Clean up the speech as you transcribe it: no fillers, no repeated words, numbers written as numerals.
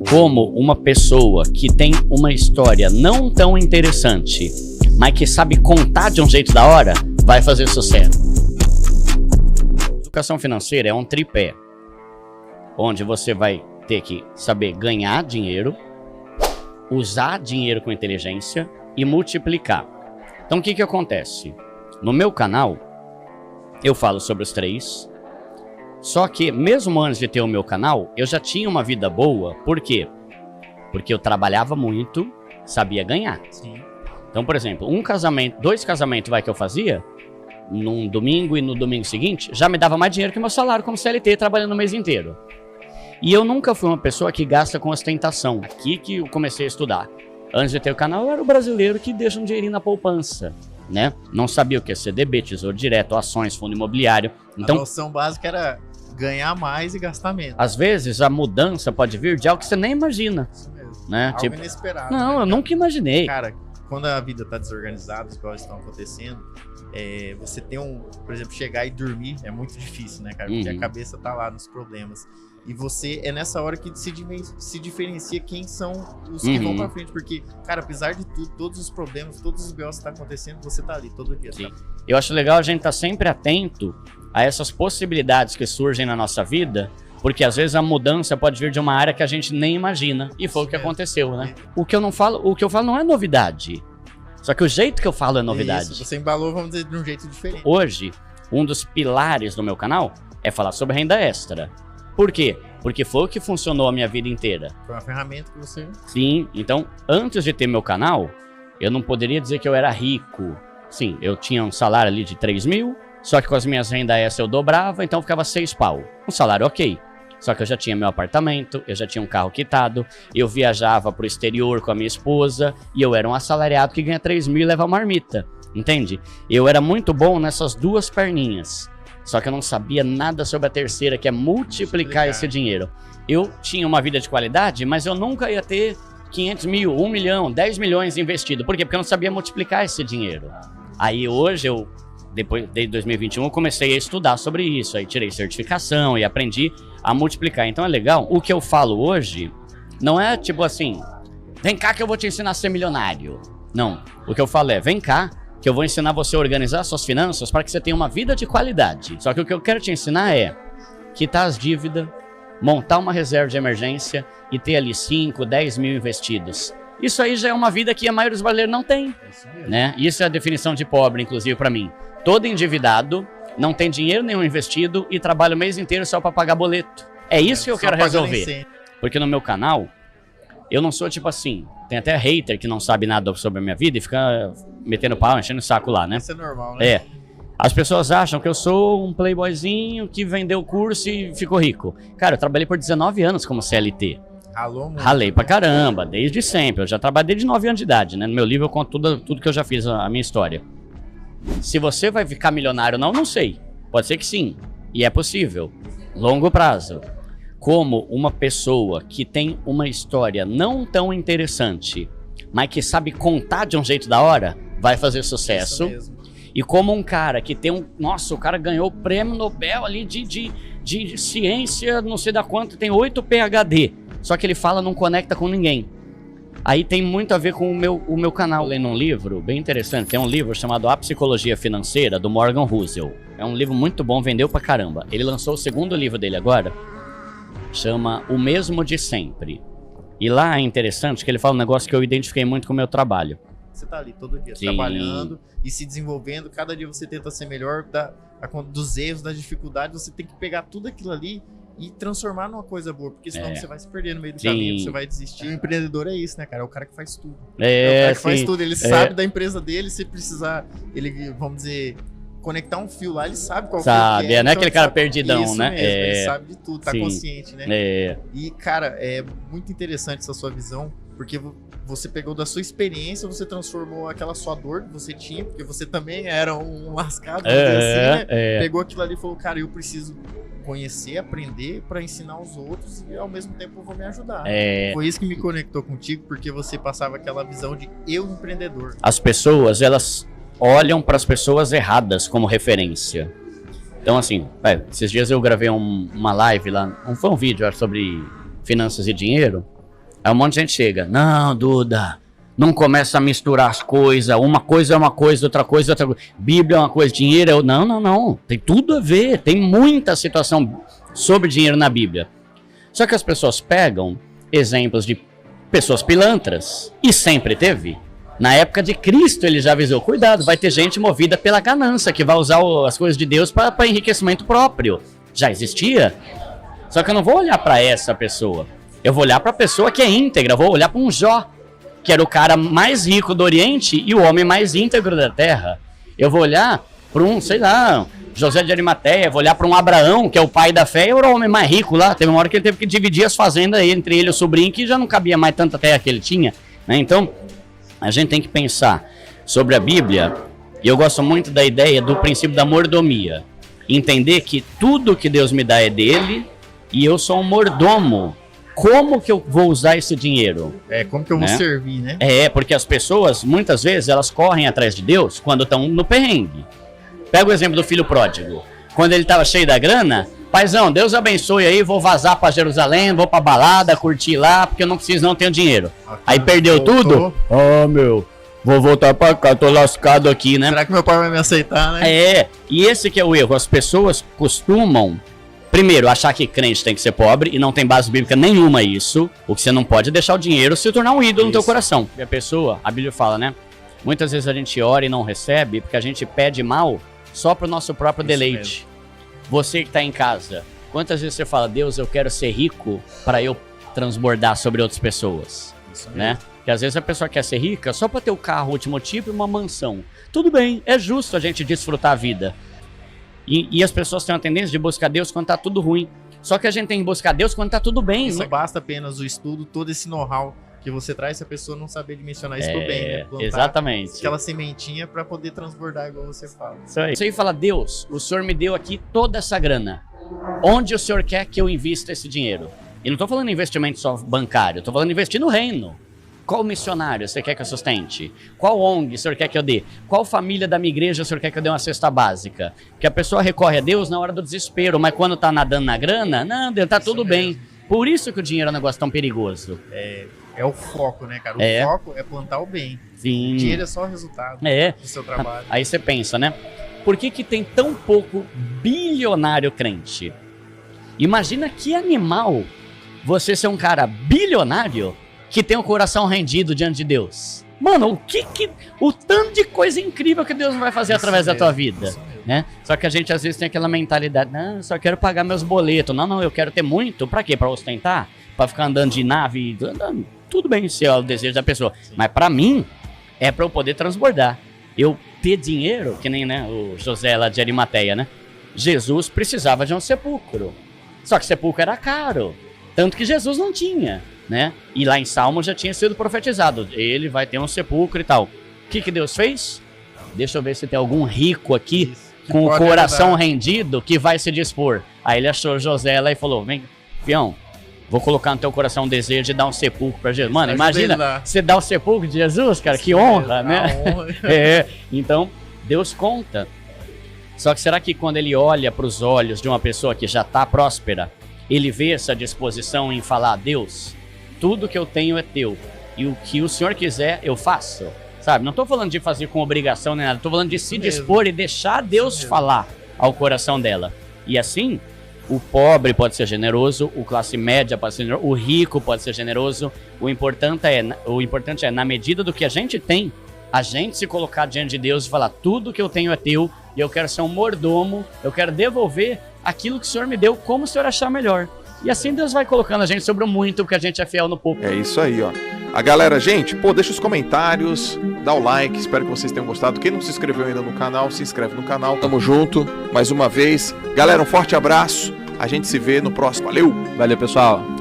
Como uma pessoa que tem uma história não tão interessante, mas que sabe contar de um jeito da hora, vai fazer sucesso. Educação financeira é um tripé, onde você vai ter que saber ganhar dinheiro, usar dinheiro com inteligência e multiplicar. Então o que acontece? No meu canal, eu falo sobre os três. Só que, mesmo antes de ter o meu canal, eu já tinha uma vida boa. Por quê? Porque eu trabalhava muito, sabia ganhar. Sim. Então, por exemplo, dois casamentos que eu fazia, num domingo e no domingo seguinte, já me dava mais dinheiro que meu salário como CLT, trabalhando o mês inteiro. E eu nunca fui uma pessoa que gasta com ostentação. Aqui que eu comecei a estudar. Antes de ter o canal, eu era o brasileiro que deixa um dinheirinho na poupança, né? Não sabia o que é CDB, Tesouro Direto, ações, fundo imobiliário. Então, a noção básica era ganhar mais e gastar menos. Às vezes a mudança pode vir de algo que você nem imagina. Isso mesmo. Né? Algo Tipo, inesperado. não, né, eu nunca imaginei. Cara, quando a vida tá desorganizada, as coisas estão acontecendo, você tem por exemplo, chegar e dormir é muito difícil, né, cara? Porque a cabeça tá lá nos problemas. E você é nessa hora que se diferencia quem são os que vão pra frente. Porque, cara, apesar de tudo, todos os problemas, todos os BOs que tá acontecendo, você tá ali todo dia. Sim. Eu acho legal a gente estar sempre atento a essas possibilidades que surgem na nossa vida, porque às vezes a mudança pode vir de uma área que a gente nem imagina. E foi o que aconteceu, né? O que eu falo não é novidade. Só que o jeito que eu falo é novidade. Isso, você embalou, vamos dizer, de um jeito diferente. Hoje, um dos pilares do meu canal é falar sobre renda extra. Por quê? Porque foi o que funcionou a minha vida inteira. Foi uma ferramenta que você... Sim, então, antes de ter meu canal, eu não poderia dizer que eu era rico. Sim, eu tinha um salário ali de 3 mil, só que com as minhas rendas extras eu dobrava, então ficava 6 pau. Um salário ok. Só que eu já tinha meu apartamento, eu já tinha um carro quitado, eu viajava pro exterior com a minha esposa, e eu era um assalariado que ganha 3 mil e leva marmita, entende? Eu era muito bom nessas duas perninhas. Só que eu não sabia nada sobre a terceira, que é multiplicar esse dinheiro. Eu tinha uma vida de qualidade, mas eu nunca ia ter 500 mil, 1 milhão, 10 milhões investido. Por quê? Porque eu não sabia multiplicar esse dinheiro. Aí hoje, desde 2021, eu comecei a estudar sobre isso. Aí tirei certificação e aprendi a multiplicar. Então é legal. O que eu falo hoje não é tipo assim, vem cá que eu vou te ensinar a ser milionário. Não. O que eu falo é, vem cá, que eu vou ensinar você a organizar suas finanças para que você tenha uma vida de qualidade. Só que o que eu quero te ensinar é quitar as dívidas, montar uma reserva de emergência e ter ali 5, 10 mil investidos. Isso aí já é uma vida que a maioria dos brasileiros não tem, né? Isso é a definição de pobre, inclusive, para mim. Todo endividado, não tem dinheiro nenhum investido e trabalha o mês inteiro só para pagar boleto. É isso que eu quero resolver. Porque no meu canal, eu não sou tipo assim, tem até hater que não sabe nada sobre a minha vida e fica metendo pau, enchendo o saco lá, né? Isso é normal, né? É. As pessoas acham que eu sou um playboyzinho que vendeu o curso e ficou rico. Cara, eu trabalhei por 19 anos como CLT. Ralou muito. Ralei pra caramba, desde sempre. Eu já trabalhei desde 9 anos de idade, né? No meu livro eu conto tudo que eu já fiz, a minha história. Se você vai ficar milionário ou não, não sei. Pode ser que sim. E é possível. Longo prazo. Como uma pessoa que tem uma história não tão interessante, mas que sabe contar de um jeito da hora, vai fazer sucesso. Isso mesmo. E como um cara que tem Nossa, o cara ganhou o prêmio Nobel ali de ciência, não sei da quanto, tem 8 PhD. Só que ele fala, não conecta com ninguém. Aí tem muito a ver com o meu canal. Eu lendo um livro bem interessante, tem um livro chamado A Psicologia Financeira, do Morgan Housel. É um livro muito bom, vendeu pra caramba. Ele lançou o segundo livro dele agora, chama O Mesmo de Sempre. E lá é interessante que ele fala um negócio que eu identifiquei muito com o meu trabalho. Você tá ali todo dia Sim. trabalhando e se desenvolvendo, cada dia você tenta ser melhor, dos erros, das dificuldades, você tem que pegar tudo aquilo ali e transformar numa coisa boa, porque senão você vai se perder no meio do caminho, você vai desistir. O empreendedor é isso, né, cara? É o cara que faz tudo. É o cara que faz tudo, ele sabe da empresa dele, se precisar, ele, vamos dizer, conectar um fio lá, ele sabe qual fio que é. Não é então aquele cara perdidão, isso né? Mesmo, ele sabe de tudo, tá consciente, né? É. E, cara, é muito interessante essa sua visão, porque você pegou da sua experiência, você transformou aquela sua dor que você tinha, porque você também era um lascado, vamos dizer assim, né? Pegou aquilo ali e falou, cara, eu preciso conhecer, aprender para ensinar os outros e ao mesmo tempo eu vou me ajudar. Foi isso que me conectou contigo, porque você passava aquela visão de eu empreendedor. As pessoas, elas olham para as pessoas erradas como referência. Então, assim, esses dias eu gravei uma live lá, foi um vídeo sobre finanças e dinheiro. Aí um monte de gente chega, não, Duda, não começa a misturar as coisas, uma coisa é uma coisa, outra coisa é outra coisa. Bíblia é uma coisa, dinheiro é outra. Não, tem tudo a ver, tem muita situação sobre dinheiro na Bíblia. Só que as pessoas pegam exemplos de pessoas pilantras, e sempre teve. Na época de Cristo ele já avisou, cuidado, vai ter gente movida pela ganância, que vai usar as coisas de Deus para enriquecimento próprio. Já existia. Só que eu não vou olhar para essa pessoa. Eu vou olhar para a pessoa que é íntegra, vou olhar para um Jó, que era o cara mais rico do Oriente e o homem mais íntegro da Terra. Eu vou olhar para um, sei lá, José de Arimateia, vou olhar para um Abraão, que é o pai da fé, e era o homem mais rico lá. Teve uma hora que ele teve que dividir as fazendas entre ele e o sobrinho, que já não cabia mais tanta terra que ele tinha, né? Então, a gente tem que pensar sobre a Bíblia, e eu gosto muito da ideia do princípio da mordomia. Entender que tudo que Deus me dá é dele, e eu sou um mordomo. Como que eu vou usar esse dinheiro? Como que eu vou servir, né? Porque as pessoas, muitas vezes, elas correm atrás de Deus quando estão no perrengue. Pega o exemplo do filho pródigo. Quando ele estava cheio da grana, paizão, Deus abençoe aí, vou vazar para Jerusalém, vou para balada, curtir lá, porque eu não preciso, não tenho dinheiro. Aí perdeu tudo? Meu, vou voltar para cá, tô lascado aqui, né? Será que meu pai vai me aceitar, né? E esse que é o erro. As pessoas costumam, primeiro, achar que crente tem que ser pobre, e não tem base bíblica nenhuma isso. O que você não pode é deixar o dinheiro se tornar um ídolo no teu coração. E a pessoa, a Bíblia fala, né? Muitas vezes a gente ora e não recebe, porque a gente pede mal só para o nosso próprio deleite. Você que está em casa, quantas vezes você fala, Deus, eu quero ser rico para eu transbordar sobre outras pessoas, né? Porque às vezes a pessoa quer ser rica só para ter o carro último tipo e uma mansão. Tudo bem, é justo a gente desfrutar a vida. E as pessoas têm uma tendência de buscar Deus quando tá tudo ruim. Só que a gente tem que buscar Deus quando tá tudo bem. Não basta apenas o estudo, todo esse know-how que você traz, se a pessoa não saber dimensionar isso pro bem, né? Plantar exatamente. Aquela sementinha para poder transbordar, igual você fala. Isso aí fala, Deus, o Senhor me deu aqui toda essa grana. Onde o Senhor quer que eu invista esse dinheiro? E não tô falando investimento só bancário, tô falando investir no reino. Qual missionário você quer que eu sustente? Qual ONG o Senhor quer que eu dê? Qual família da minha igreja o Senhor quer que eu dê uma cesta básica? Porque a pessoa recorre a Deus na hora do desespero, mas quando tá nadando na grana, não, Deus, tá tudo bem. Por isso que o dinheiro é um negócio tão perigoso. É o foco, né, cara? O foco é plantar o bem. Sim. O dinheiro é só o resultado do seu trabalho. Aí você pensa, né? Por que tem tão pouco bilionário crente? Imagina que animal você ser um cara bilionário que tem o coração rendido diante de Deus. Mano, o tanto de coisa incrível que Deus vai fazer através da tua vida, né? Só que a gente às vezes tem aquela mentalidade, não, eu só quero pagar meus boletos. Não, eu quero ter muito. Pra quê? Pra ostentar? Pra ficar andando de nave? Tudo bem se é o desejo da pessoa. Sim. Mas pra mim, é pra eu poder transbordar. Eu ter dinheiro, que nem, né, o José lá de Arimateia, né? Jesus precisava de um sepulcro. Só que sepulcro era caro. Tanto que Jesus não tinha, né? E lá em Salmo já tinha sido profetizado. Ele vai ter um sepulcro e tal. O que Deus fez? Deixa eu ver se tem algum rico aqui com o coração rendido que vai se dispor. Aí ele achou José lá e falou, vem, fião, vou colocar no teu coração um desejo de dar um sepulcro pra Jesus. Mano, imagina você dar o sepulcro de Jesus, cara, que honra, né? Então, Deus conta. Só que será que quando ele olha para os olhos de uma pessoa que já está próspera, ele vê essa disposição em falar a Deus, tudo que eu tenho é teu, e o que o Senhor quiser eu faço, sabe? Não estou falando de fazer com obrigação nem nada, estou falando de se dispor e deixar Deus falar ao coração dela. E assim, o pobre pode ser generoso, o classe média pode ser generoso, o rico pode ser generoso. O importante é, na medida do que a gente tem, a gente se colocar diante de Deus e falar, tudo que eu tenho é teu, e eu quero ser um mordomo, eu quero devolver aquilo que o Senhor me deu, como o Senhor achar melhor. E assim Deus vai colocando a gente sobre o muito, porque a gente é fiel no pouco. É isso aí, ó. A galera, gente, deixa os comentários, dá o like, espero que vocês tenham gostado. Quem não se inscreveu ainda no canal, se inscreve no canal. Tamo junto, mais uma vez. Galera, um forte abraço. A gente se vê no próximo. Valeu! Valeu, pessoal!